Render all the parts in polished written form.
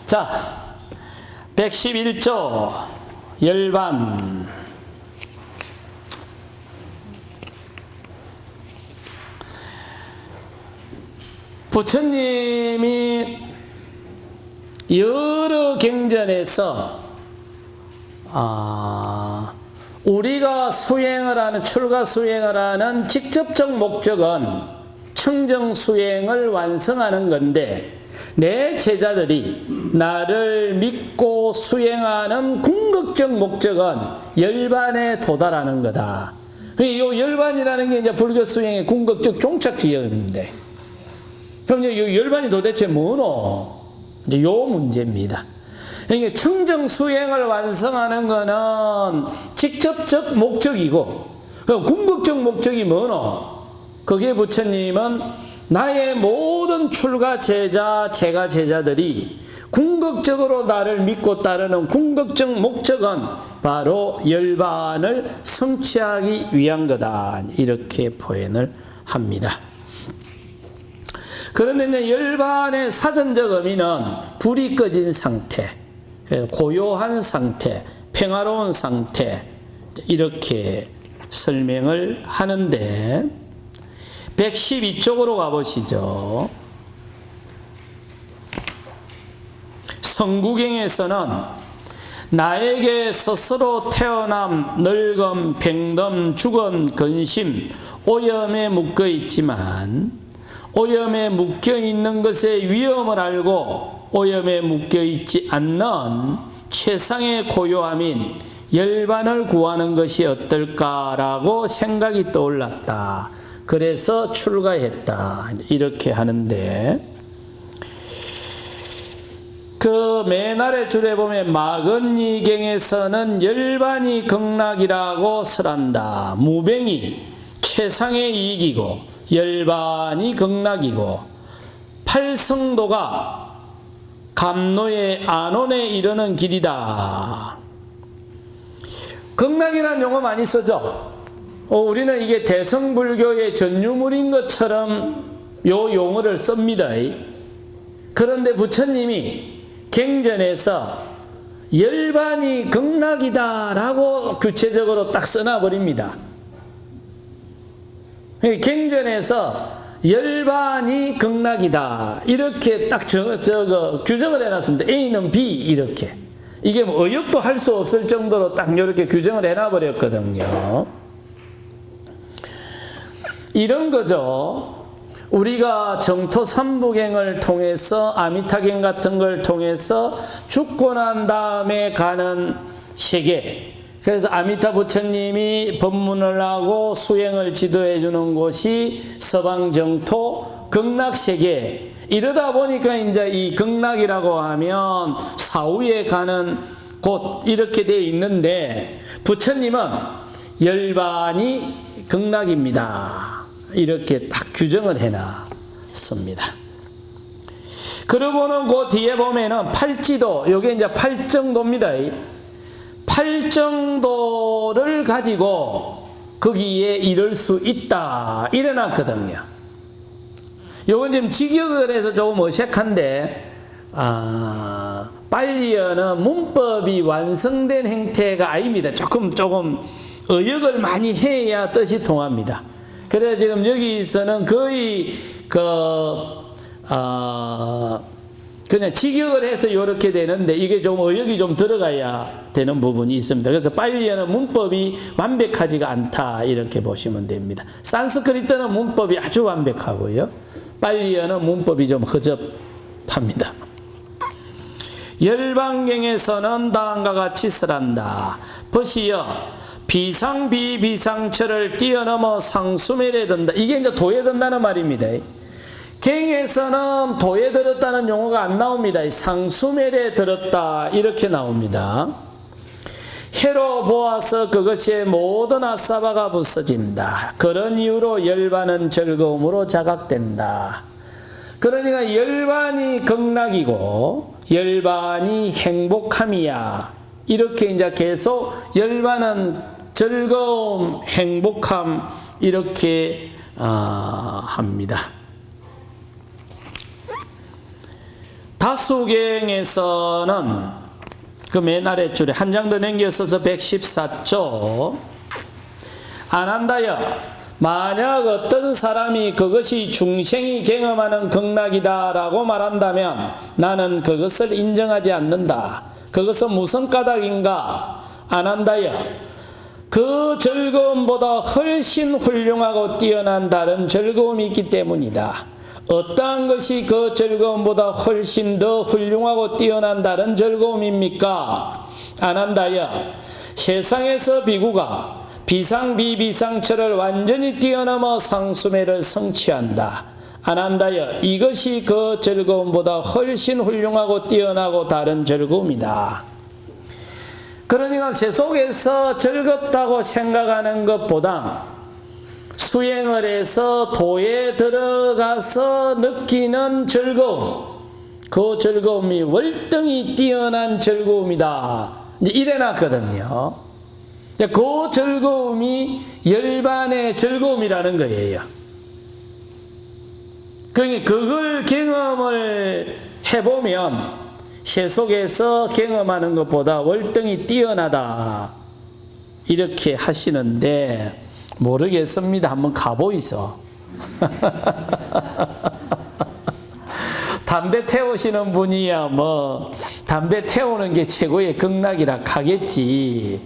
자, 111조 열반. 부처님이 여러 경전에서 우리가 수행을 하는, 출가 수행을 하는 직접적 목적은 청정 수행을 완성하는 건데, 내 제자들이 나를 믿고 수행하는 궁극적 목적은 열반에 도달하는 거다. 이 열반이라는 게 이제 불교 수행의 궁극적 종착지역인데, 그럼 이 열반이 도대체 뭐노? 이제 요 문제입니다. 그러니까 청정 수행을 완성하는 거는 직접적 목적이고, 궁극적 목적이 뭐노? 그게 부처님은 나의 모든 출가 제자, 제가 제자들이 궁극적으로 나를 믿고 따르는 궁극적 목적은 바로 열반을 성취하기 위한 거다. 이렇게 표현을 합니다. 그런데 이제 열반의 사전적 의미는 불이 꺼진 상태, 고요한 상태, 평화로운 상태, 이렇게 설명을 하는데, 112쪽으로 가보시죠. 성구경에서는 나에게 스스로 태어남, 늙음, 병듦, 죽음, 근심, 오염에 묶여 있지만 오염에 묶여 있는 것의 위험을 알고 오염에 묶여 있지 않는 최상의 고요함인 열반을 구하는 것이 어떨까라고 생각이 떠올랐다. 그래서 출가했다. 이렇게 하는데, 그 맨 아래 줄에 보면 마건이경에서는 열반이 극락이라고 설한다. 무병이 최상의 이익이고 열반이 극락이고 팔성도가 감노의 안온에 이르는 길이다. 극락이라는 용어 많이 쓰죠. 우리는 이게 대성불교의 전유물인 것처럼 요 용어를 씁니다. 그런데 부처님이 경전에서 열반이 극락이다라고 구체적으로 딱 써놔버립니다. 경전에서 열반이 극락이다 이렇게 딱 규정을 해놨습니다. A는 B 이렇게. 이게 뭐 의역도 할 수 없을 정도로 딱 이렇게 규정을 해놔버렸거든요. 이런 거죠. 우리가 정토 삼부경을 통해서, 아미타경 같은 걸 통해서 죽고 난 다음에 가는 세계, 그래서 아미타 부처님이 법문을 하고 수행을 지도해 주는 곳이 서방정토 극락세계. 이러다 보니까 이제 이 극락이라고 하면 사후에 가는 곳 이렇게 되어 있는데, 부처님은 열반이 극락입니다. 이렇게 딱 규정을 해놨습니다. 그러고는 그 뒤에 보면은 팔지도, 요게 이제 팔정도입니다. 팔정도를 가지고 거기에 이를 수 있다. 이래놨거든요. 요건 지금 직역을 해서 조금 어색한데, 빨리어는 문법이 완성된 형태가 아닙니다. 조금 의역을 많이 해야 뜻이 통합니다. 그래서 지금 여기서는 거의 그냥 직역을 해서 이렇게 되는데, 이게 좀 의역이 좀 들어가야 되는 부분이 있습니다. 그래서 빨리어는 문법이 완벽하지가 않다 이렇게 보시면 됩니다. 산스크리트는 문법이 아주 완벽하고요, 빨리어는 문법이 좀 허접합니다. 열반경에서는 다음과 같이 설한다. 보시여, 비상비비상처를 뛰어넘어 상수멸에 든다. 이게 이제 도에 든다는 말입니다. 경에서는 도에 들었다는 용어가 안 나옵니다. 상수멸에 들었다 이렇게 나옵니다. 해로 보아서 그것의 모든 아사바가 부서진다. 그런 이유로 열반은 즐거움으로 자각된다. 그러니까 열반이 극락이고 열반이 행복함이야. 이렇게 이제 계속 열반은 즐거움, 행복함 이렇게 합니다. 다수경에서는 그 맨 아래줄에 한 장 더 남겨서서 114쪽 안한다여 만약 어떤 사람이 그것이 중생이 경험하는 극락이다라고 말한다면 나는 그것을 인정하지 않는다. 그것은 무슨 까닭인가? 안한다여 그 즐거움보다 훨씬 훌륭하고 뛰어난 다른 즐거움이 있기 때문이다. 어떠한 것이 그 즐거움보다 훨씬 더 훌륭하고 뛰어난 다른 즐거움입니까? 안한다여 세상에서 비구가 비상비비상처를 완전히 뛰어넘어 상수매를 성취한다. 안한다여 이것이 그 즐거움보다 훨씬 훌륭하고 뛰어나고 다른 즐거움이다. 그러니까 세속에서 즐겁다고 생각하는 것보다 수행을 해서 도에 들어가서 느끼는 즐거움, 그 즐거움이 월등히 뛰어난 즐거움이다. 이래 놨거든요. 그 즐거움이 열반의 즐거움이라는 거예요. 그러니까 그걸 경험을 해보면 세속에서 경험하는 것보다 월등히 뛰어나다 이렇게 하시는데 모르겠습니다. 한번 가보이소. 담배 태우시는 분이야 뭐 담배 태우는 게 최고의 극락이라 하겠지.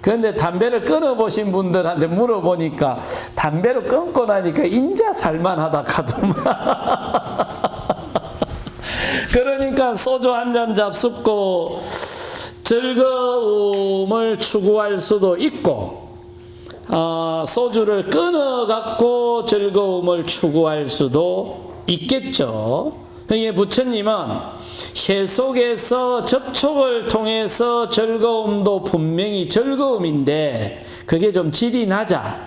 그런데 담배를 끊어보신 분들한테 물어보니까 담배를 끊고 나니까 인자 살만하다 하더만. 그러니까 소주 한 잔 잡숫고 즐거움을 추구할 수도 있고 소주를 끊어갖고 즐거움을 추구할 수도 있겠죠. 그러니까 부처님은 세속에서 접촉을 통해서 즐거움도 분명히 즐거움인데 그게 좀 질이 낮아.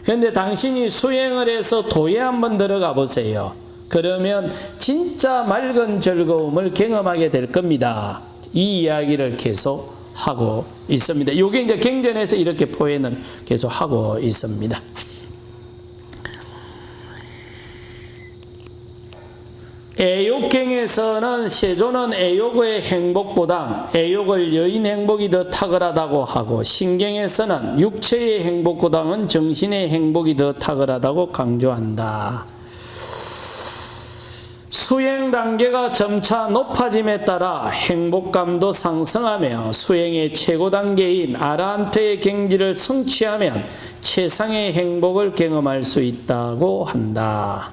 그런데 당신이 수행을 해서 도에 한번 들어가 보세요. 그러면 진짜 맑은 즐거움을 경험하게 될 겁니다. 이 이야기를 계속 하고 있습니다. 이게 이제 경전에서 이렇게 표현을 계속 하고 있습니다. 애욕경에서는 세조는 애욕의 행복보다 애욕을 여인 행복이 더 탁월하다고 하고 신경에서는 육체의 행복보다는 정신의 행복이 더 탁월하다고 강조한다. 수행 단계가 점차 높아짐에 따라 행복감도 상승하며 수행의 최고 단계인 아라한트의 경지를 성취하면 최상의 행복을 경험할 수 있다고 한다.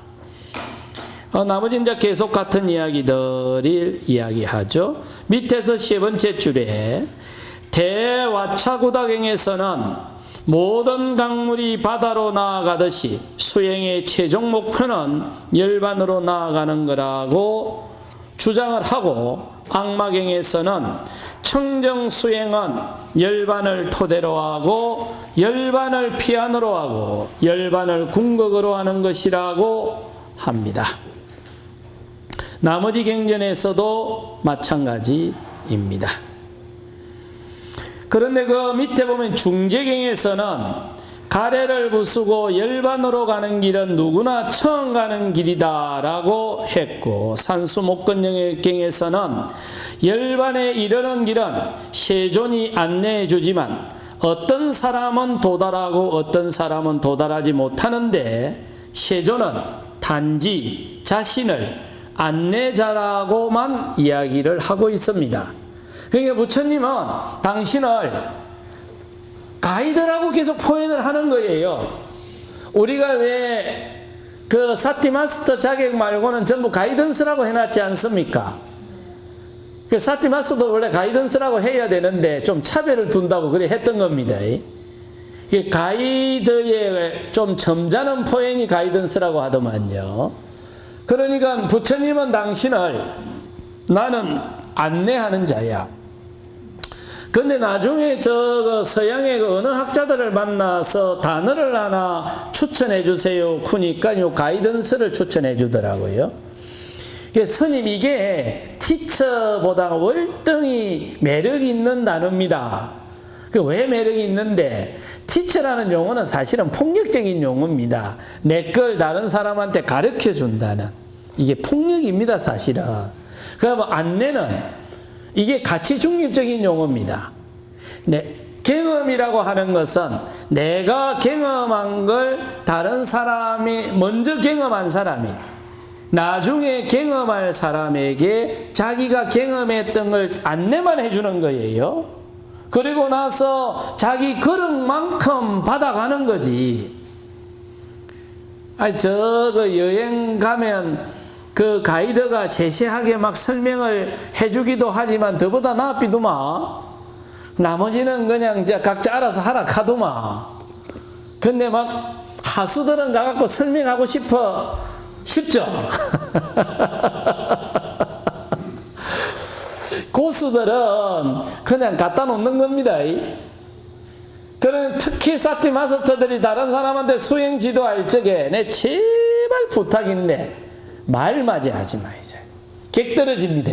나머지 이제 계속 같은 이야기들을 이야기하죠. 밑에서 세 번째 줄에 대와차구다경에서는 모든 강물이 바다로 나아가듯이 수행의 최종 목표는 열반으로 나아가는 거라고 주장을 하고 악마경에서는 청정수행은 열반을 토대로 하고 열반을 피안으로 하고 열반을 궁극으로 하는 것이라고 합니다. 나머지 경전에서도 마찬가지입니다. 그런데 그 밑에 보면 중재경에서는 가래를 부수고 열반으로 가는 길은 누구나 처음 가는 길이다라고 했고 산수목건경에서는 열반에 이르는 길은 세존이 안내해 주지만 어떤 사람은 도달하고 어떤 사람은 도달하지 못하는데 세존은 단지 자신을 안내자라고만 이야기를 하고 있습니다. 그러니까 부처님은 당신을 가이드라고 계속 표현을 하는 거예요. 우리가 왜 그 사티마스터 자격 말고는 전부 가이던스라고 해놨지 않습니까? 그 사티마스터도 원래 가이던스라고 해야 되는데 좀 차별을 둔다고 그래 했던 겁니다. 가이드의 좀 점잖은 표현이 가이던스라고 하더만요. 그러니까 부처님은 당신을 나는 안내하는 자야. 근데 나중에 저 서양의 그 어느 학자들을 만나서 단어를 하나 추천해 주세요. 그러니까 요 가이던스를 추천해 주더라고요. 스님 이게 티처보다 월등히 매력 있는 단어입니다. 왜 매력이 있는데 티처라는 용어는 사실은 폭력적인 용어입니다. 내 걸 다른 사람한테 가르쳐 준다는 이게 폭력입니다, 사실은. 그러면 안내는 이게 가치 중립적인 용어입니다. 네, 경험이라고 하는 것은 내가 경험한 걸 다른 사람이, 먼저 경험한 사람이 나중에 경험할 사람에게 자기가 경험했던 걸 안내만 해주는 거예요. 그리고 나서 자기 그릇만큼 받아가는 거지. 저거 여행 가면 그 가이드가 세세하게 막 설명을 해주기도 하지만 더보다 낫비도마. 나머지는 그냥 각자 알아서 하라 카도마. 근데 막 하수들은 가갖고 설명하고 싶죠? 고수들은 그냥 갖다 놓는 겁니다. 그런 특히 사티 마스터들이 다른 사람한테 수행 지도할 적에 내 제발 부탁인데 말 맞이하지 마이세. 객 떨어집니다.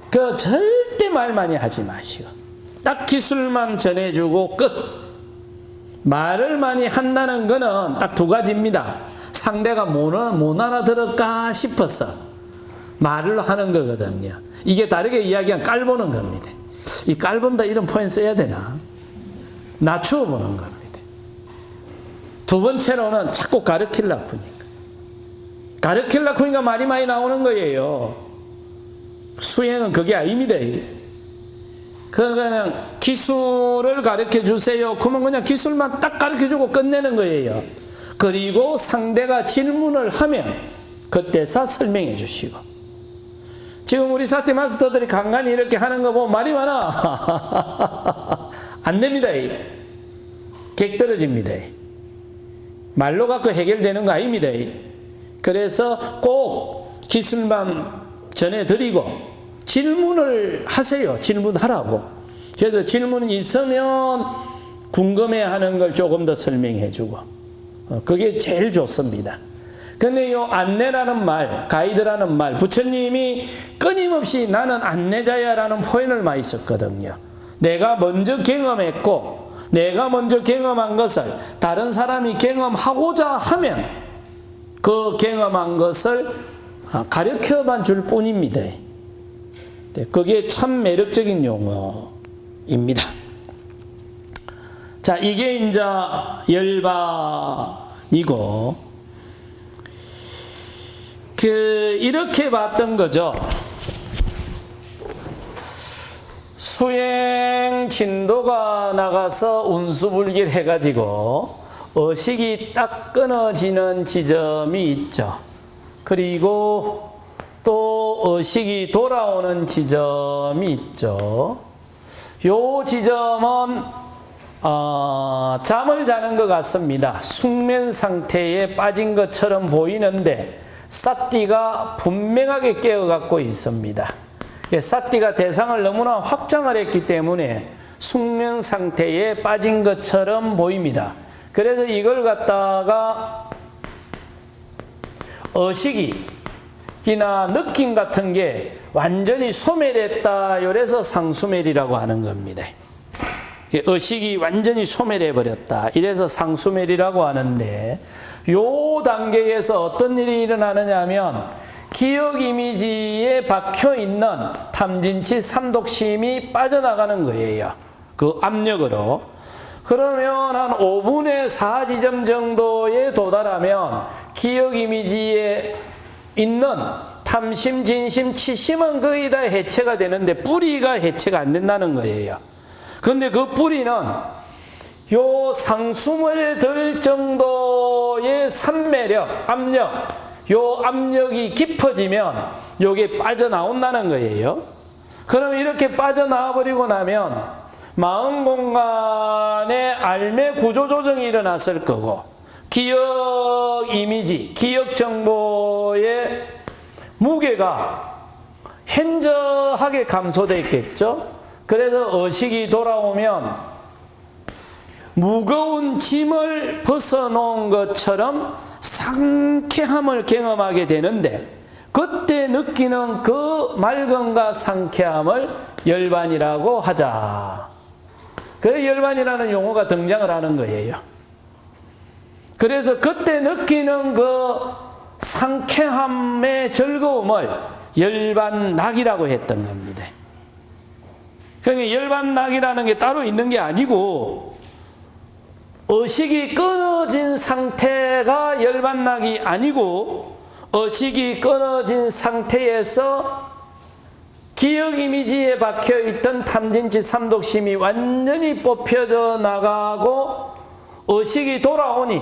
그 절대 말 많이 하지 마시고 딱 기술만 전해주고 끝. 말을 많이 한다는 거는 딱 두 가지입니다. 상대가 못 알아들을까 싶어서 말을 하는 거거든요. 이게 다르게 이야기하면 깔보는 겁니다. 이 깔본다 이런 표현 써야 되나? 낮추어 보는 겁니다. 두 번째로는 자꾸 가르치려고 하니까 말이 많이 나오는 거예요. 수행은 그게 아닙니다. 그냥 기술을 가르쳐 주세요. 그러면 그냥 기술만 딱 가르쳐 주고 끝내는 거예요. 그리고 상대가 질문을 하면 그때서 설명해 주시고. 지금 우리 사티 마스터들이 간간히 이렇게 하는 거 보면 말이 많아. 안 됩니다. 객 떨어집니다. 말로 갖고 해결되는 거 아닙니다. 그래서 꼭 기술만 전해드리고 질문을 하세요. 질문하라고. 그래서 질문이 있으면 궁금해하는 걸 조금 더 설명해주고 그게 제일 좋습니다. 근데 요 안내라는 말, 가이드라는 말, 부처님이 끊임없이 나는 안내자야라는 표현을 많이 썼거든요. 내가 먼저 경험했고 내가 먼저 경험한 것을 다른 사람이 경험하고자 하면 그 경험한 것을 가르쳐만 줄 뿐입니다. 그게 참 매력적인 용어입니다. 자, 이게 이제 열반이고, 이렇게 봤던 거죠. 수행 진도가 나가서 운수불길 해가지고 의식이 딱 끊어지는 지점이 있죠. 그리고 또 의식이 돌아오는 지점이 있죠. 요 지점은 잠을 자는 것 같습니다. 숙면 상태에 빠진 것처럼 보이는데 사띠가 분명하게 깨어갖고 있습니다. 사띠가 대상을 너무나 확장을 했기 때문에 숙면 상태에 빠진 것처럼 보입니다. 그래서 이걸 갖다가 의식이나 느낌 같은 게 완전히 소멸했다. 이래서 상수멸이라고 하는 겁니다. 의식이 완전히 소멸해 버렸다. 이래서 상수멸이라고 하는데, 요 단계에서 어떤 일이 일어나느냐 하면 기억 이미지에 박혀 있는 탐진치 삼독심이 빠져나가는 거예요. 그 압력으로. 그러면 한 5분의 4 지점 정도에 도달하면 기억 이미지에 있는 탐심, 진심, 치심은 거의 다 해체가 되는데 뿌리가 해체가 안 된다는 거예요. 그런데 그 뿌리는 요 상숨을 들 정도의 산매력, 압력, 요 압력이 깊어지면 요게 빠져나온다는 거예요. 그럼 이렇게 빠져나와 버리고 나면 마음 공간에 알매 구조 조정이 일어났을 거고, 기억 이미지, 기억 정보의 무게가 현저하게 감소됐겠죠. 그래서 의식이 돌아오면 무거운 짐을 벗어놓은 것처럼 상쾌함을 경험하게 되는데, 그때 느끼는 그 맑음과 상쾌함을 열반이라고 하자. 그래서 열반이라는 용어가 등장을 하는 거예요. 그래서 그때 느끼는 그 상쾌함의 즐거움을 열반낙이라고 했던 겁니다. 그러니까 열반낙이라는 게 따로 있는 게 아니고 의식이 끊어진 상태가 열반낙이 아니고 의식이 끊어진 상태에서 기억 이미지에 박혀있던 탐진치 삼독심이 완전히 뽑혀져 나가고 의식이 돌아오니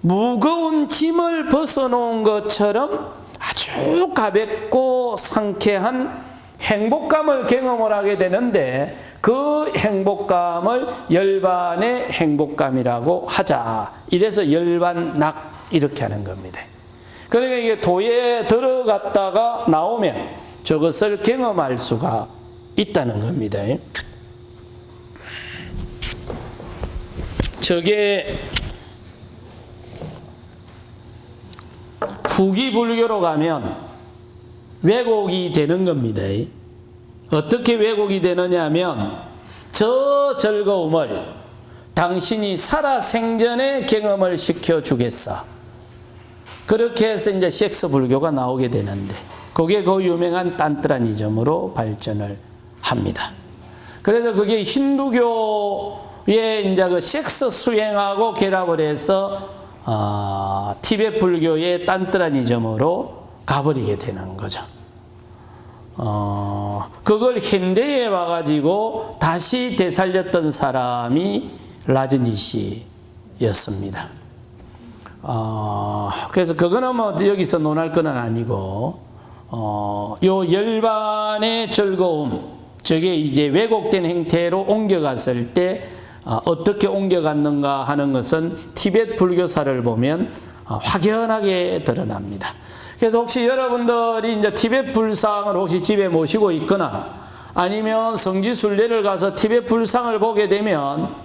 무거운 짐을 벗어놓은 것처럼 아주 가볍고 상쾌한 행복감을 경험을 하게 되는데 그 행복감을 열반의 행복감이라고 하자. 이래서 열반낙 이렇게 하는 겁니다. 그러니까 이게 도에 들어갔다가 나오면 저것을 경험할 수가 있다는 겁니다. 저게 후기 불교로 가면 왜곡이 되는 겁니다. 어떻게 왜곡이 되느냐 하면 저 즐거움을 당신이 살아생전에 경험을 시켜주겠어. 그렇게 해서 이제 섹스 불교가 나오게 되는데 그게 그 유명한 딴트라니즘으로 발전을 합니다. 그래서 그게 힌두교의 이제 그 섹스 수행하고 결합을 해서 티베트 불교의 딴트라니즘으로 가버리게 되는 거죠. 그걸 현대에 와가지고 다시 되살렸던 사람이 라즈니시였습니다. 그래서 그거는 뭐 여기서 논할 건 아니고, 요 열반의 즐거움, 저게 이제 왜곡된 형태로 옮겨갔을 때, 어떻게 옮겨갔는가 하는 것은 티베트 불교사를 보면 확연하게 드러납니다. 그래서 혹시 여러분들이 이제 티베트 불상을 혹시 집에 모시고 있거나 아니면 성지순례를 가서 티베트 불상을 보게 되면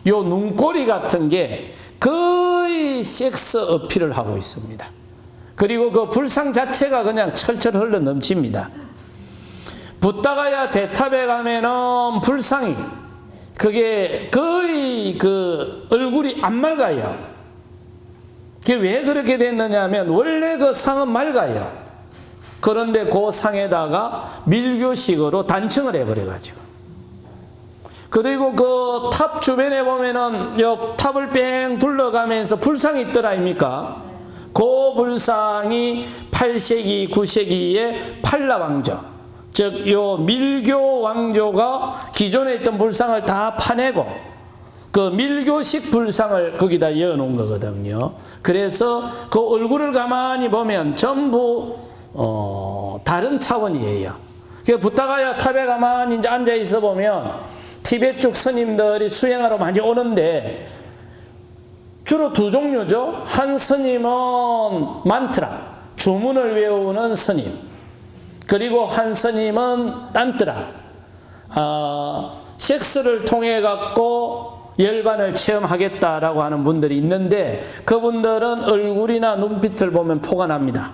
요 눈꼬리 같은 게 거의 섹스 어필을 하고 있습니다. 그리고 그 불상 자체가 그냥 철철 흘러 넘칩니다. 붓다가야 대탑에 가면은 불상이 그게 거의 그 얼굴이 안 맑아요. 그게 왜 그렇게 됐느냐 하면 원래 그 상은 맑아요. 그런데 그 상에다가 밀교식으로 단층을 해버려가지고. 그리고 그 탑 주변에 보면은 요 탑을 뺑 둘러가면서 불상이 있더라 아닙니까? 그 불상이 8세기, 9세기의 팔라 왕조, 즉 요 밀교 왕조가 기존에 있던 불상을 다 파내고 그 밀교식 불상을 거기다 이어놓은 거거든요. 그래서 그 얼굴을 가만히 보면 전부 다른 차원이에요. 그 붓다가야 탑에 가만히 이제 앉아 있어 보면 티베트 쪽 스님들이 수행하러 많이 오는데 주로 두 종류죠. 한 스님은 만트라, 주문을 외우는 스님. 그리고 한 스님은 딴트라, 섹스를 통해 갖고 열반을 체험하겠다라고 하는 분들이 있는데 그분들은 얼굴이나 눈빛을 보면 포가 납니다.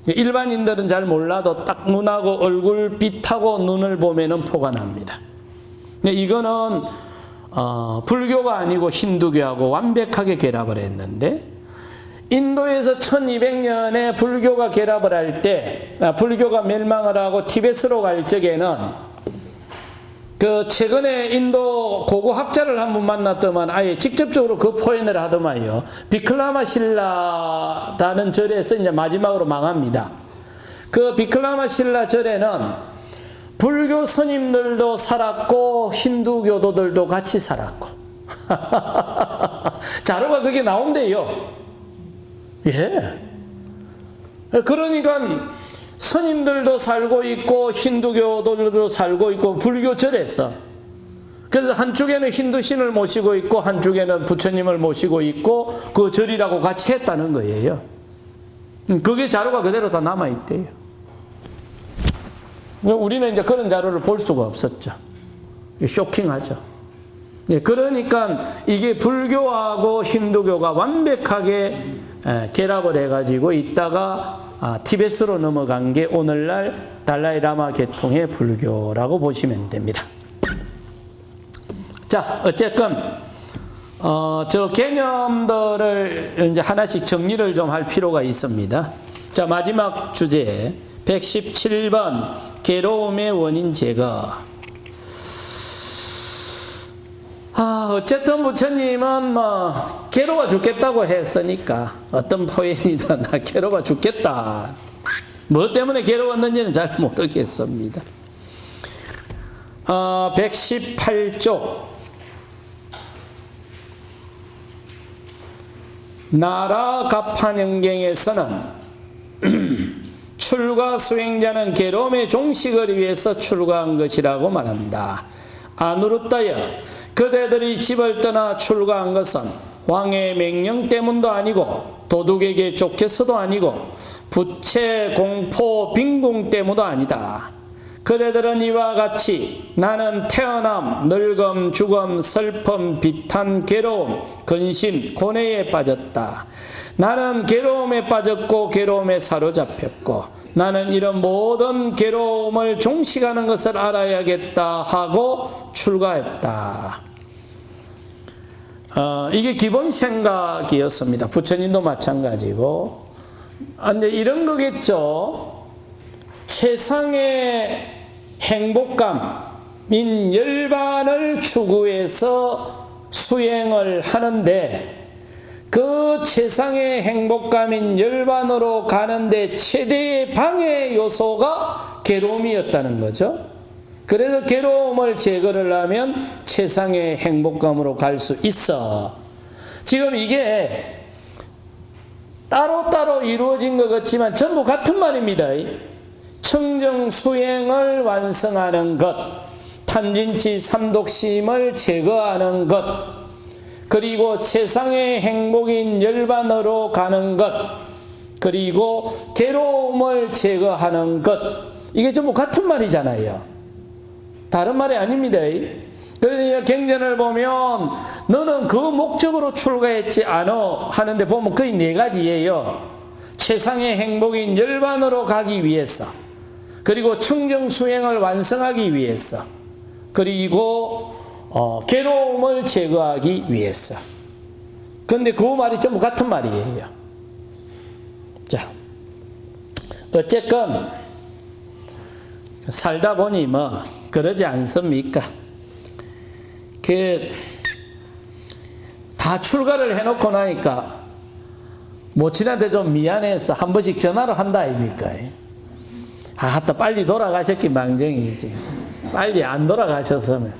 일반인들은 잘 몰라도 딱 눈하고 얼굴빛하고 눈을 보면은 포가 납니다. 이거는 불교가 아니고 힌두교하고 완벽하게 결합을 했는데 인도에서 1200년에 불교가 결합을 할 때 불교가 멸망을 하고 티베트로 갈 적에는 그 최근에 인도 고고학자를 한 분 만났더만 아예 직접적으로 그 표현을 하더만요. 비클라마실라라는 절에서 이제 마지막으로 망합니다. 그 비클라마실라 절에는 불교 스님들도 살았고 힌두교도들도 같이 살았고 자료가 그게 나온대요. 예. 그러니까 스님들도 살고 있고 힌두교도들도 살고 있고 불교절에서 그래서 한쪽에는 힌두신을 모시고 있고 한쪽에는 부처님을 모시고 있고 그 절이라고 같이 했다는 거예요. 그게 자료가 그대로 다 남아있대요. 우리는 이제 그런 자료를 볼 수가 없었죠. 쇼킹하죠. 그러니까 이게 불교하고 힌두교가 완벽하게 결합을 해가지고 있다가 티베트로 넘어간 게 오늘날 달라이라마 계통의 불교라고 보시면 됩니다. 자, 어쨌건 저 개념들을 이제 하나씩 정리를 좀 할 필요가 있습니다. 자, 마지막 주제 117번 괴로움의 원인 제거. 어쨌든 부처님은 뭐 괴로워 죽겠다고 했으니까 어떤 포인이든 나 괴로워 죽겠다. 뭐 때문에 괴로웠는지는 잘 모르겠습니다. 118쪽 나라 갑판영경에서는 출가 수행자는 괴로움의 종식을 위해서 출가한 것이라고 말한다. 아누르타여 그대들이 집을 떠나 출가한 것은 왕의 명령 때문도 아니고 도둑에게 쫓겨서도 아니고 부채, 공포, 빈궁 때문도 아니다. 그대들은 이와 같이 나는 태어남, 늙음, 죽음, 슬픔, 비탄, 괴로움, 근심, 고뇌에 빠졌다. 나는 괴로움에 빠졌고 괴로움에 사로잡혔고 나는 이런 모든 괴로움을 종식하는 것을 알아야겠다 하고 출가했다. 이게 기본 생각이었습니다. 부처님도 마찬가지고. 근데 이런 거겠죠. 세상의 행복감인 열반을 추구해서 수행을 하는데 그 세상의 행복감인 열반으로 가는데 최대의 방해 요소가 괴로움이었다는 거죠. 그래서 괴로움을 제거를 하면 세상의 행복감으로 갈 수 있어. 지금 이게 따로따로 이루어진 것 같지만 전부 같은 말입니다. 청정 수행을 완성하는 것, 탐진치 삼독심을 제거하는 것, 그리고 세상의 행복인 열반으로 가는 것, 그리고 괴로움을 제거하는 것, 이게 전부 같은 말이잖아요. 다른 말이 아닙니다. 그러니까 경전을 보면 너는 그 목적으로 출가했지 않아 하는데 보면 거의 네 가지예요. 세상의 행복인 열반으로 가기 위해서, 그리고 청정 수행을 완성하기 위해서, 그리고 괴로움을 제거하기 위해서. 그런데 그 말이 전부 같은 말이에요. 자, 어쨌건 살다 보니 뭐 그러지 않습니까? 다 출가를 해놓고 나니까 모친한테 좀 미안해서 한 번씩 전화를 한다 아닙니까? 아따 빨리 돌아가셨기 망정이지. 빨리 안 돌아가셨으면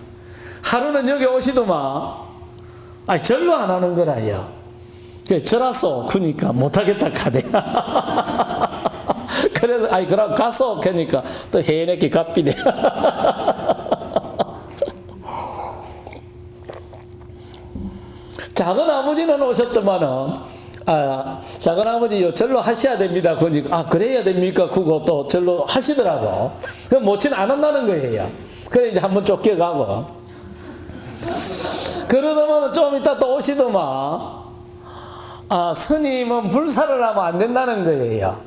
하루는 여기 오시더만 절로 안 하는 거라요. 절았어. 그러니까 못하겠다 카대. 그래서 그럼 가서 그러니까 또 해내기 갚이네. 작은 아버지는 오셨더만은 작은 아버지 절로 하셔야 됩니다. 그러니까 그래야 됩니까? 그거 또 절로 하시더라고. 그럼 모친 안 한다는 거예요. 그래 이제 한번 쫓겨가고. 그러더만은 좀 이따 또 오시더만 스님은 불사를 하면 안 된다는 거예요.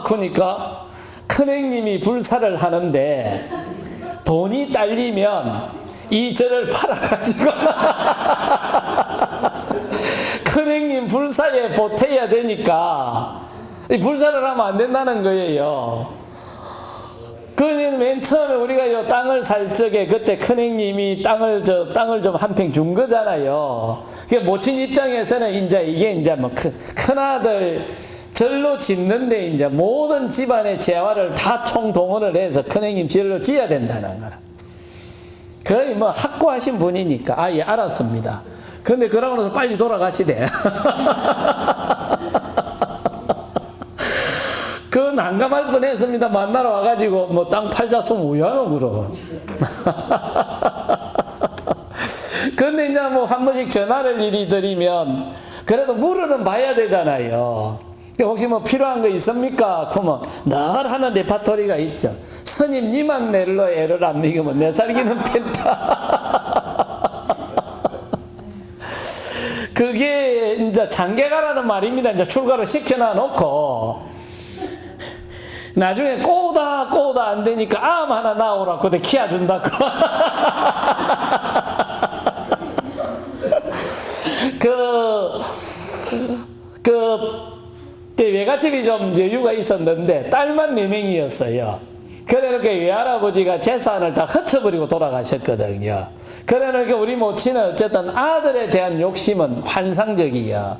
그러니까 큰행님이 불사를 하는데 돈이 딸리면 이 절을 팔아가지고 큰행님 불사에 보태야 되니까 이 불사를 하면 안 된다는 거예요. 맨 처음에 우리가 이 땅을 살 적에 그때 큰행님이 땅을 좀 한 평 준 거잖아요. 그러니까 모친 입장에서는 이게 뭐 큰아들 절로 짓는데 모든 집안의 재화를 다 총동원을 해서 큰행님 절로 지어야 된다는 거라. 거의 뭐 확고하신 분이니까 예 알았습니다. 그런데 그러고 나서 빨리 돌아가시대. 그 난감할 뻔했습니다. 만나러 와가지고 뭐 땅 팔자송 우야노 그럼. 그런데 이제 뭐 한 번씩 전화를 이리 드리면 그래도 물어는 봐야 되잖아요. 혹시 뭐 필요한 거 있습니까? 그러면 늘 하는 레파토리가 있죠. 스님 니만 낼로 애를 안 먹이면 내 살기는 펜타. 그게 이제 장계가라는 말입니다. 이제 출가를 시켜놔 놓고 나중에 꼬다 안 되니까 암 하나 나오라고 내 키워준다고. 외갓집이 좀 여유가 있었는데 딸만 4명이었어요. 그러니까 외할아버지가 재산을 다 흩어버리고 돌아가셨거든요. 그러니까 우리 모친은 어쨌든 아들에 대한 욕심은 환상적이었습니다.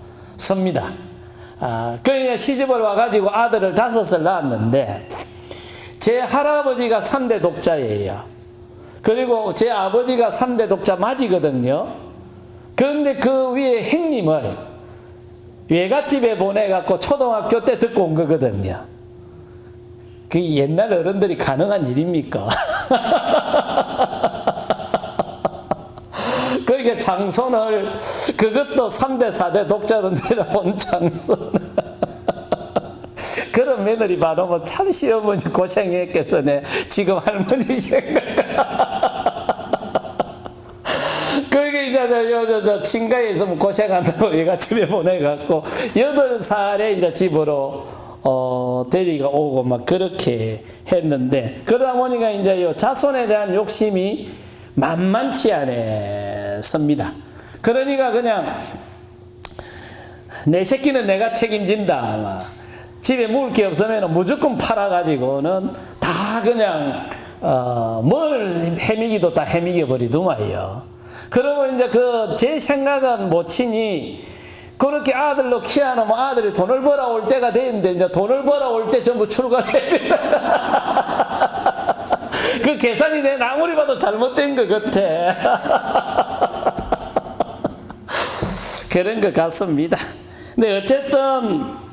그러니까 시집을 와가지고 아들을 5을 낳았는데 제 할아버지가 3대 독자예요. 그리고 제 아버지가 3대 독자 맞이거든요. 그런데 그 위에 형님을 외갓집에 보내갖고 초등학교 때 듣고 온 거거든요. 그게 옛날 어른들이 가능한 일입니까? 그러니까 장손을, 그것도 3대 4대 독자로 내려온 장손. 그런 며느리 봐놓으면 참 시어머니 고생했겠어네. 지금 할머니 생각. 그러니까 이제 저 친가에 있으면 고생한다고 외갓집에 보내갖고 8살에 이제 집으로 데리가 오고 막 그렇게 했는데, 그러다 보니까 이제 요 자손에 대한 욕심이 만만치 않았습니다. 그러니까 그냥 내 새끼는 내가 책임진다. 집에 먹을 게 없으면 무조건 팔아가지고는 다 그냥 뭘 해미기도 다 해미겨 버리더만요. 그러면 이제 제 생각은 모친이 그렇게 아들로 키워놓으면 아들이 돈을 벌어올 때가 되는데 이제 돈을 벌어올 때 전부 출가해야 그 계산이 내 아무리 봐도 잘못된 것 같아. 그런 것 같습니다. 근데 어쨌든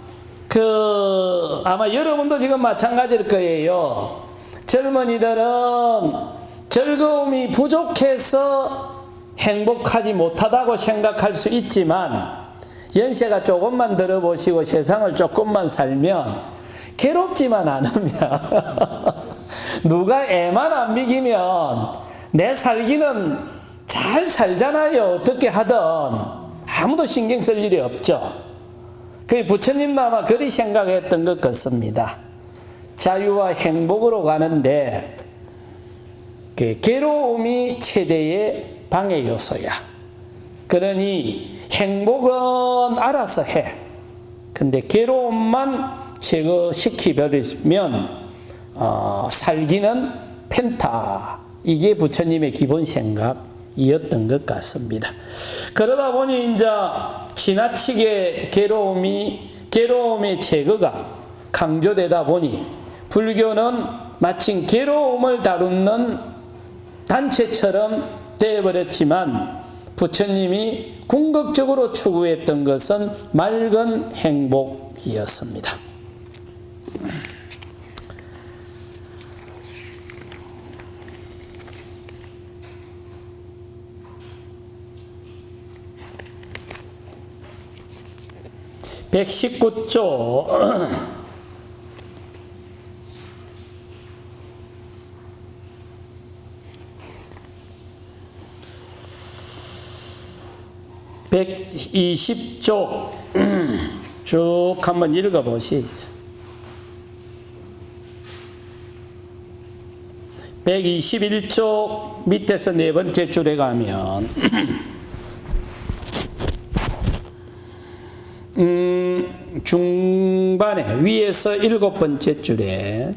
아마 여러분도 지금 마찬가지일 거예요. 젊은이들은 즐거움이 부족해서 행복하지 못하다고 생각할 수 있지만 연세가 조금만 들어보시고 세상을 조금만 살면 괴롭지만 않으면 누가 애만 안 먹이면 내 살기는 잘 살잖아요. 어떻게 하든 아무도 신경 쓸 일이 없죠. 그 부처님도 아마 그리 생각했던 것 같습니다. 자유와 행복으로 가는데 괴로움이 최대의 방해 요소야. 그러니 행복은 알아서 해. 근데 괴로움만 제거시키버리면 살기는 펜타. 이게 부처님의 기본 생각이었던 것 같습니다. 그러다 보니 이제 지나치게 괴로움의 제거가 강조되다 보니 불교는 마침 괴로움을 다루는 단체처럼 되어버렸지만 부처님이 궁극적으로 추구했던 것은 맑은 행복이었습니다. (119조) 120쪽 쭉 한번 읽어보시죠. 121쪽 밑에서 4번째 줄에 가면 중반에 위에서 7번째 줄에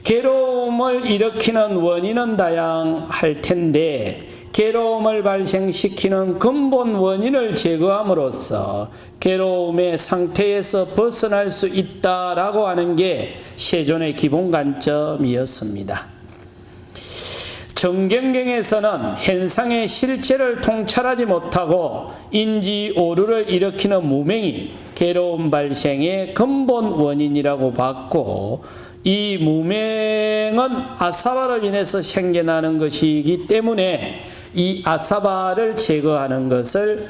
괴로움을 일으키는 원인은 다양할 텐데 괴로움을 발생시키는 근본 원인을 제거함으로써 괴로움의 상태에서 벗어날 수 있다라고 하는 게 세존의 기본 관점이었습니다. 정경경에서는 현상의 실체를 통찰하지 못하고 인지 오류를 일으키는 무명이 괴로움 발생의 근본 원인이라고 봤고, 이 무명은 아사바로 인해서 생겨나는 것이기 때문에 이 아사바를 제거하는 것을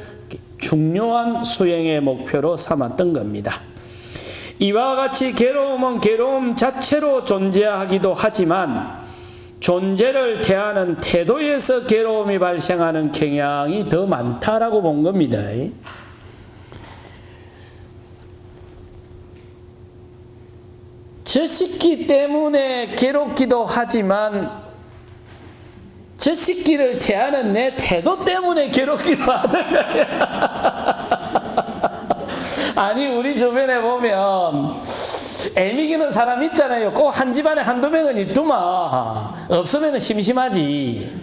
중요한 수행의 목표로 삼았던 겁니다. 이와 같이 괴로움은 괴로움 자체로 존재하기도 하지만 존재를 대하는 태도에서 괴로움이 발생하는 경향이 더 많다라고 본 겁니다. 저 새끼 때문에 괴롭기도 하지만 저 새끼를 대하는 내 태도 때문에 괴롭기도 하더라고요. 아니, 우리 주변에 보면 애미기는 사람 있잖아요. 꼭 한 집안에 한두 명은 있더만. 없으면 심심하지.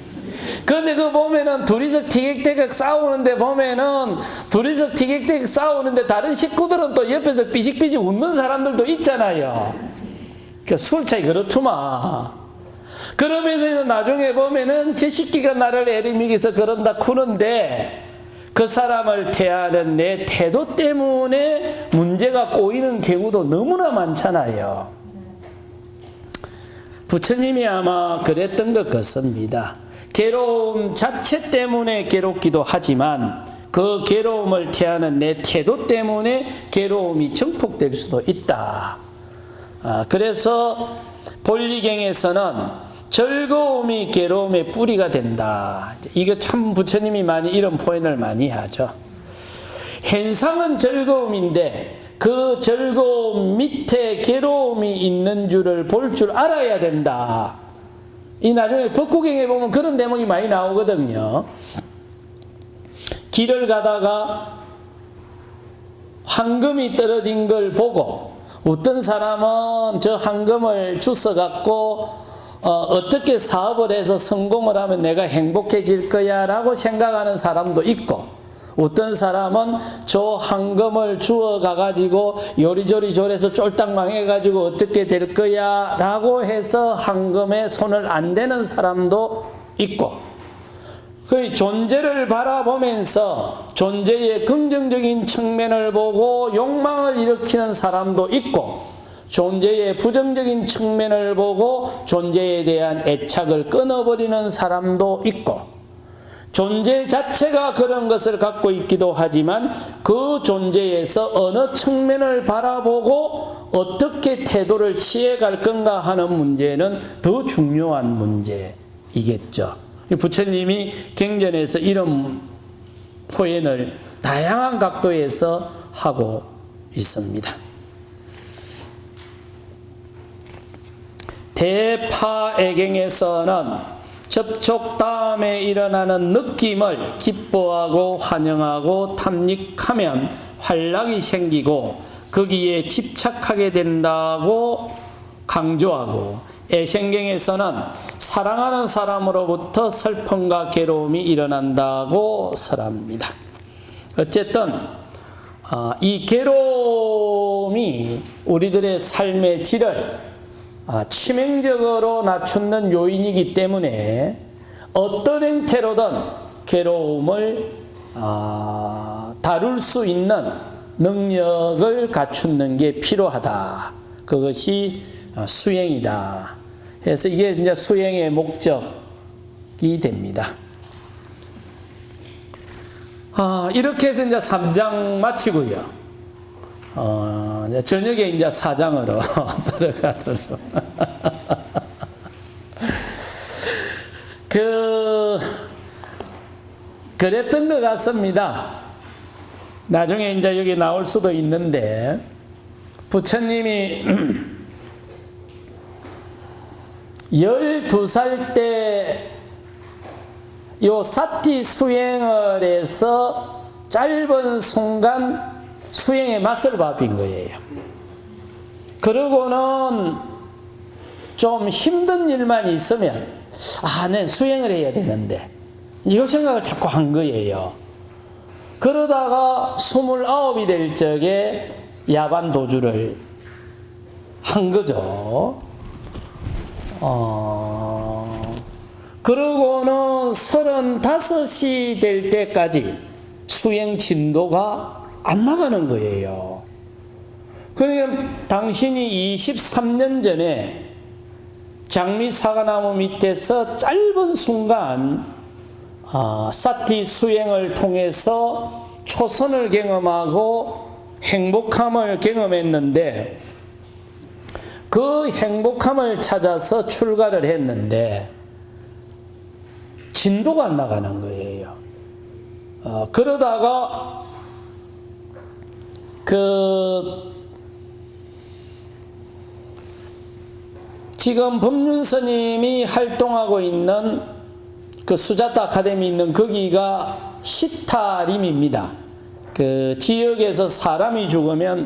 그런데 그 보면은 둘이서 티격태격 싸우는데 보면은 둘이서 티격태격 싸우는데 다른 식구들은 또 옆에서 삐직삐직 웃는 사람들도 있잖아요. 그 술 차이 그렇더만. 그러면서 나중에 보면은 제 새끼가 나를 애리미기서 그런다 쿠는데 그 사람을 대하는 내 태도 때문에 문제가 꼬이는 경우도 너무나 많잖아요. 부처님이 아마 그랬던 것 같습니다. 괴로움 자체 때문에 괴롭기도 하지만 그 괴로움을 대하는 내 태도 때문에 괴로움이 증폭될 수도 있다. 그래서 본리경에서는 즐거움이 괴로움의 뿌리가 된다. 이거 참 부처님이 많이 이런 표현을 많이 하죠. 현상은 즐거움인데 그 즐거움 밑에 괴로움이 있는 줄을 볼 줄 알아야 된다. 이 나중에 법구경에 보면 그런 대목이 많이 나오거든요. 길을 가다가 황금이 떨어진 걸 보고 어떤 사람은 저 황금을 주워 갖고 어떻게 사업을 해서 성공을 하면 내가 행복해질 거야 라고 생각하는 사람도 있고, 어떤 사람은 저 황금을 주워 가가지고 요리조리 졸여서 쫄딱 망해가지고 어떻게 될 거야 라고 해서 황금에 손을 안 대는 사람도 있고, 그 존재를 바라보면서 존재의 긍정적인 측면을 보고 욕망을 일으키는 사람도 있고, 존재의 부정적인 측면을 보고 존재에 대한 애착을 끊어버리는 사람도 있고, 존재 자체가 그런 것을 갖고 있기도 하지만 그 존재에서 어느 측면을 바라보고 어떻게 태도를 취해갈 건가 하는 문제는 더 중요한 문제이겠죠. 부처님이 경전에서 이런 표현을 다양한 각도에서 하고 있습니다. 대파애경에서는 접촉 다음에 일어나는 느낌을 기뻐하고 환영하고 탐닉하면 활락이 생기고 거기에 집착하게 된다고 강조하고, 애생경에서는 사랑하는 사람으로부터 슬픔과 괴로움이 일어난다고 설합니다. 어쨌든 이 괴로움이 우리들의 삶의 질을 치명적으로 낮추는 요인이기 때문에 어떤 형태로든 괴로움을 다룰 수 있는 능력을 갖추는 게 필요하다. 그것이 수행이다. 그래서 이게 진짜 수행의 목적이 됩니다. 이렇게 해서 이제 3장 마치고요. 저녁에 이제 4장으로 들어가도록. 그랬던 것 같습니다. 나중에 이제 여기 나올 수도 있는데, 부처님이 12살 때 요 사티 수행을 해서 짧은 순간 수행의 맛을 봐본 거예요. 그러고는 좀 힘든 일만 있으면 내 수행을 해야 되는데 이거 생각을 자꾸 한 거예요. 그러다가 29이 될 적에 야반 도주를 한 거죠. 그러고는 35이 될 때까지 수행 진도가 안 나가는 거예요. 그러니까 당신이 23년 전에 장미 사과나무 밑에서 짧은 순간 사티 수행을 통해서 초선을 경험하고 행복함을 경험했는데, 그 행복함을 찾아서 출가를 했는데 진도가 안 나가는 거예요. 그러다가 지금 법륜 스님이 활동하고 있는 그 수자타 아카데미 있는 거기가 시타림입니다. 그 지역에서 사람이 죽으면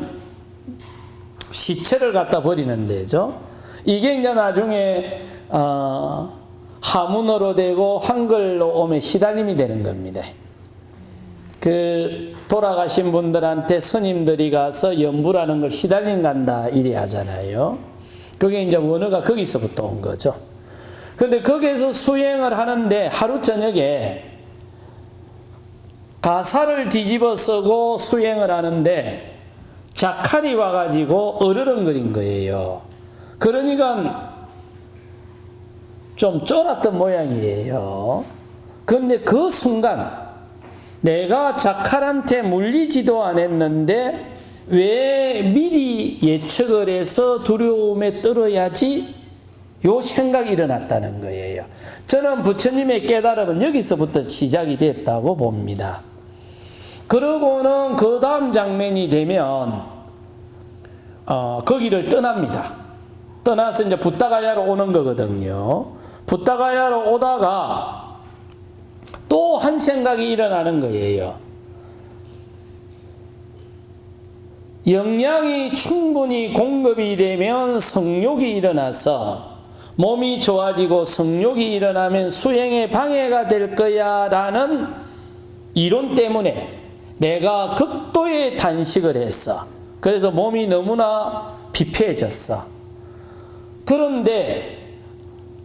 시체를 갖다 버리는 데죠. 이게 이제 나중에 하문어로 되고 한글로 오면 시달림이 되는 겁니다. 그 돌아가신 분들한테 스님들이 가서 연부라는 걸 시달림 간다 이래 하잖아요. 그게 이제 원어가 거기서부터 온 거죠. 근데 거기에서 수행을 하는데 하루 저녁에 가사를 뒤집어 쓰고 수행을 하는데 자칼이 와가지고 어르렁거린 거예요. 그러니까 좀 쫄았던 모양이에요. 그런데 그 순간 내가 자칼한테 물리지도 않았는데 왜 미리 예측을 해서 두려움에 떨어야지? 요 생각이 일어났다는 거예요. 저는 부처님의 깨달음은 여기서부터 시작이 됐다고 봅니다. 그러고는 그 다음 장면이 되면 거기를 떠납니다. 떠나서 이제 부타가야로 오는 거거든요. 부타가야로 오다가 또 한 생각이 일어나는 거예요. 영양이 충분히 공급이 되면 성욕이 일어나서 몸이 좋아지고 성욕이 일어나면 수행에 방해가 될 거야 라는 이론 때문에 내가 극도의 단식을 했어. 그래서 몸이 너무나 피폐해졌어. 그런데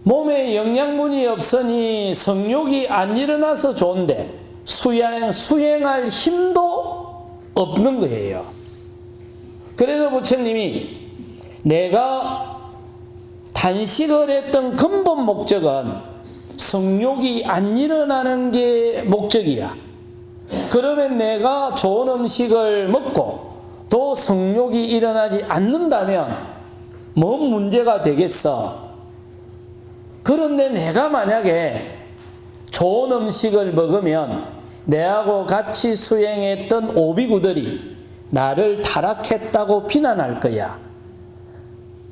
몸에 영양분이 없으니 성욕이 안 일어나서 좋은데 수행할 힘도 없는 거예요. 그래서 부처님이 내가 단식을 했던 근본 목적은 성욕이 안 일어나는 게 목적이야. 그러면 내가 좋은 음식을 먹고 또 성욕이 일어나지 않는다면 뭔 문제가 되겠어? 그런데 내가 만약에 좋은 음식을 먹으면 내하고 같이 수행했던 오비구들이 나를 타락했다고 비난할 거야.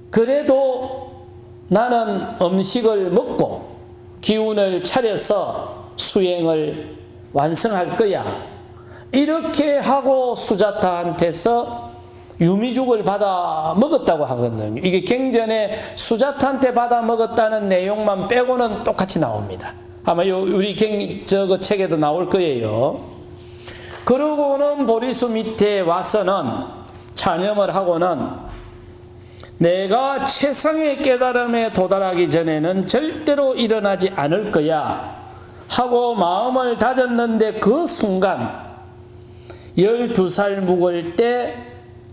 그래도 나는 음식을 먹고 기운을 차려서 수행을 완성할 거야. 이렇게 하고 수자타한테서 유미죽을 받아 먹었다고 하거든요. 이게 경전에 수자타한테 받아 먹었다는 내용만 빼고는 똑같이 나옵니다. 아마 우리 저거 책에도 나올 거예요. 그러고는 보리수 밑에 와서는 찬염을 하고는 내가 최상의 깨달음에 도달하기 전에는 절대로 일어나지 않을 거야 하고 마음을 다졌는데 그 순간 12살 묵을 때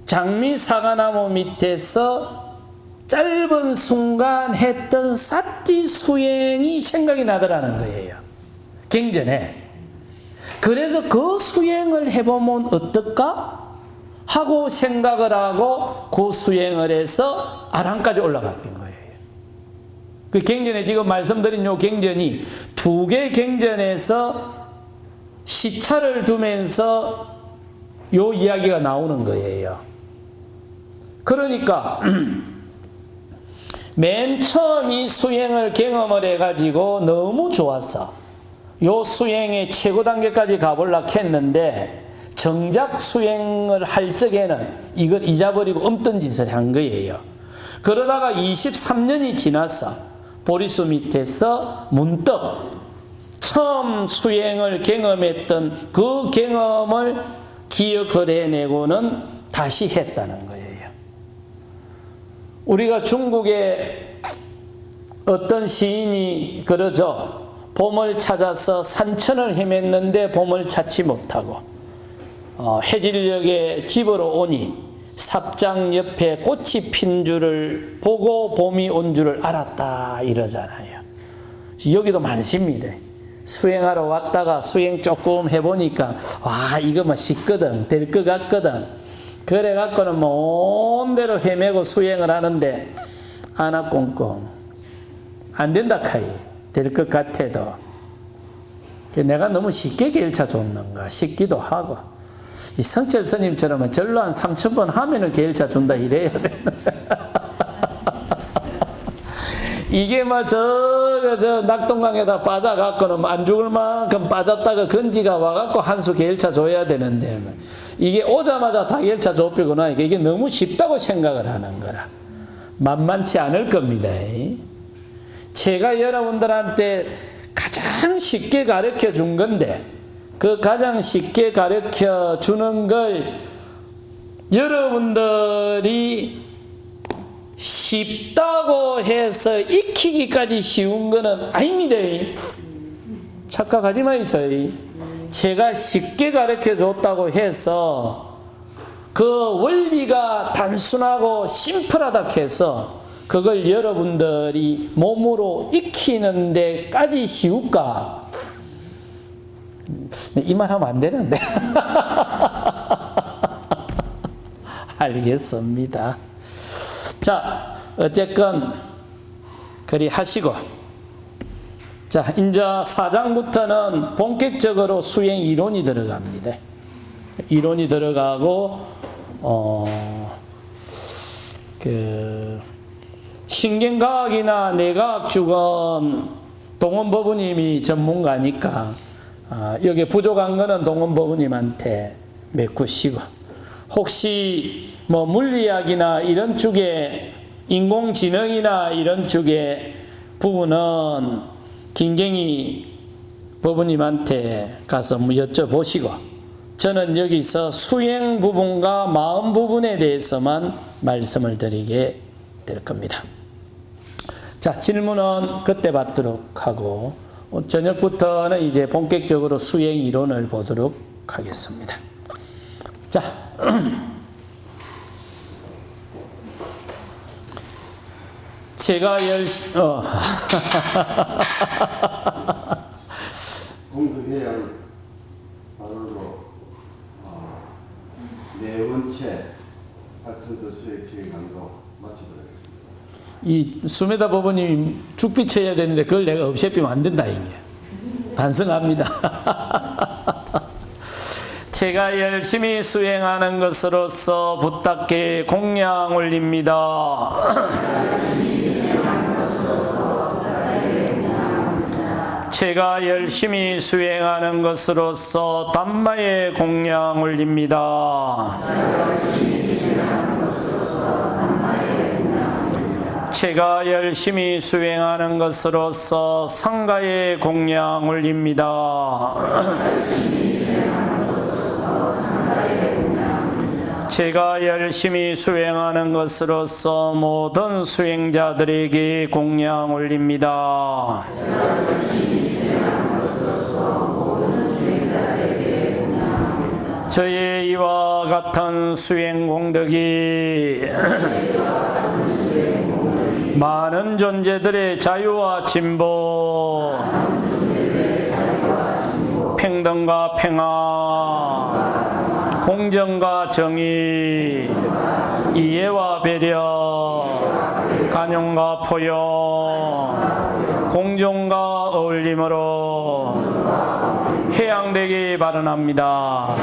장미사과나무 밑에서 짧은 순간 했던 사티 수행이 생각이 나더라는 거예요. 경전에. 그래서 그 수행을 해보면 어떨까? 하고 생각을 하고 그 수행을 해서 아랑까지 올라갔던 거예요. 그 경전에 지금 말씀드린 요 경전이 두 개 경전에서 시차를 두면서 요 이야기가 나오는 거예요. 그러니까 맨 처음 이 수행을 경험을 해가지고 너무 좋았어. 요 수행의 최고 단계까지 가보려고 했는데 정작 수행을 할 적에는 이걸 잊어버리고 없던 짓을 한 거예요. 그러다가 23년이 지났어. 보리수 밑에서 문득 처음 수행을 경험했던 그 경험을 기억을 해내고는 다시 했다는 거예요. 우리가 중국에 어떤 시인이 그러죠. 봄을 찾아서 산천을 헤맸는데 봄을 찾지 못하고 해질녘에 집으로 오니 삽장 옆에 꽃이 핀 줄을 보고 봄이 온 줄을 알았다 이러잖아요. 여기도 많습니다. 수행하러 왔다가 수행 조금 해보니까 와 이거 뭐 쉽거든 될 것 같거든. 그래 갖고는 온대로 헤매고 수행을 하는데 아나꽁꽁 안 된다 카이 될 것 같아도 내가 너무 쉽게 계일차 줬는가 싶기도 하고 이 성철 스님처럼 절로 한 3,000번 하면은 계일차 준다 이래야 되는데 이게 뭐 저 낙동강에다 빠져갖고는 안 죽을 만큼 빠졌다가 건지가 와갖고 한 수 계열차 줘야 되는데 이게 오자마자 다 계열차 좁히고 나니까 이게 너무 쉽다고 생각을 하는 거라. 만만치 않을 겁니다. 제가 여러분들한테 가장 쉽게 가르쳐 준 건데 그 가장 쉽게 가르쳐 주는 걸 여러분들이 쉽다고 해서 익히기까지 쉬운 거는 아닙니다. 착각하지 마이세요. 제가 쉽게 가르쳐 줬다고 해서 그 원리가 단순하고 심플하다 해서 그걸 여러분들이 몸으로 익히는 데까지 쉬울까? 이 말 하면 안 되는데. 알겠습니다. 자, 어쨌건 그리 하시고 자, 이제 4장부터는 본격적으로 수행 이론이 들어갑니다. 이론이 들어가고 신경과학이나 뇌과학 쪽은 동원법부님이 전문가니까 여기 부족한 거는 동원법부님한테 메꾸시고 혹시 뭐 물리학이나 이런 쪽에 인공지능이나 이런 쪽에 부분은 김경희 법부님한테 가서 뭐 여쭤보시고 저는 여기서 수행 부분과 마음 부분에 대해서만 말씀을 드리게 될 겁니다. 자, 질문은 그때 받도록 하고 저녁부터는 이제 본격적으로 수행 이론을 보도록 하겠습니다. 자, 제가 공덕해야 바로 네 번째 파트너 수행 강도 마치도록 하겠습니다. 이 수메다 법원님이 죽비 쳐야 되는데 그걸 내가 없애피면 안 된다 이게. 반성합니다. 제가 열심히 수행하는 것으로서 부탁께 공양 올립니다. 제가 열심히 수행하는 것으로서 담마의 공양 올립니다. 제가 열심히 수행하는 것으로서 상가의 공양 올립니다. 제가 열심히 수행하는 것으로서 모든 수행자들에게 공양 올립니다. 저의 이와 같은 수행 공덕이 많은 존재들의 자유와 진보, 평등과 평화, 공정과 정의, 이해와 배려, 간용과 포용, 공존과 어울림으로 해양되기 바라납니다.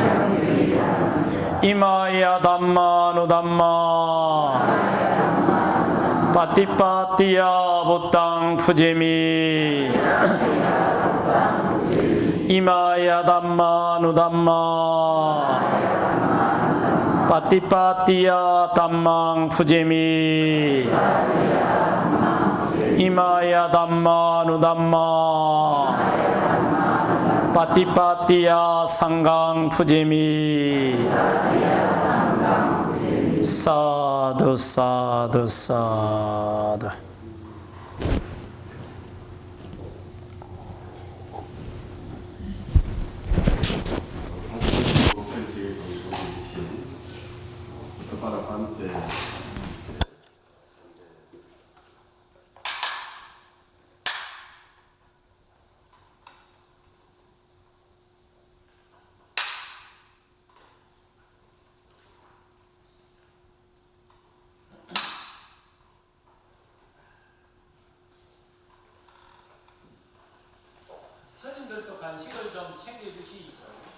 이마야 담마 누담마 빠띠빠띠야 보땅 푸제미 이마야 담마 누담마 빠띠빠띠야 담망 푸제미 이마야 담마 누담마 빠띠빠띠야 상강 푸제미 사두 사두 사두. 스님들도 간식을 좀 챙겨주시있어요.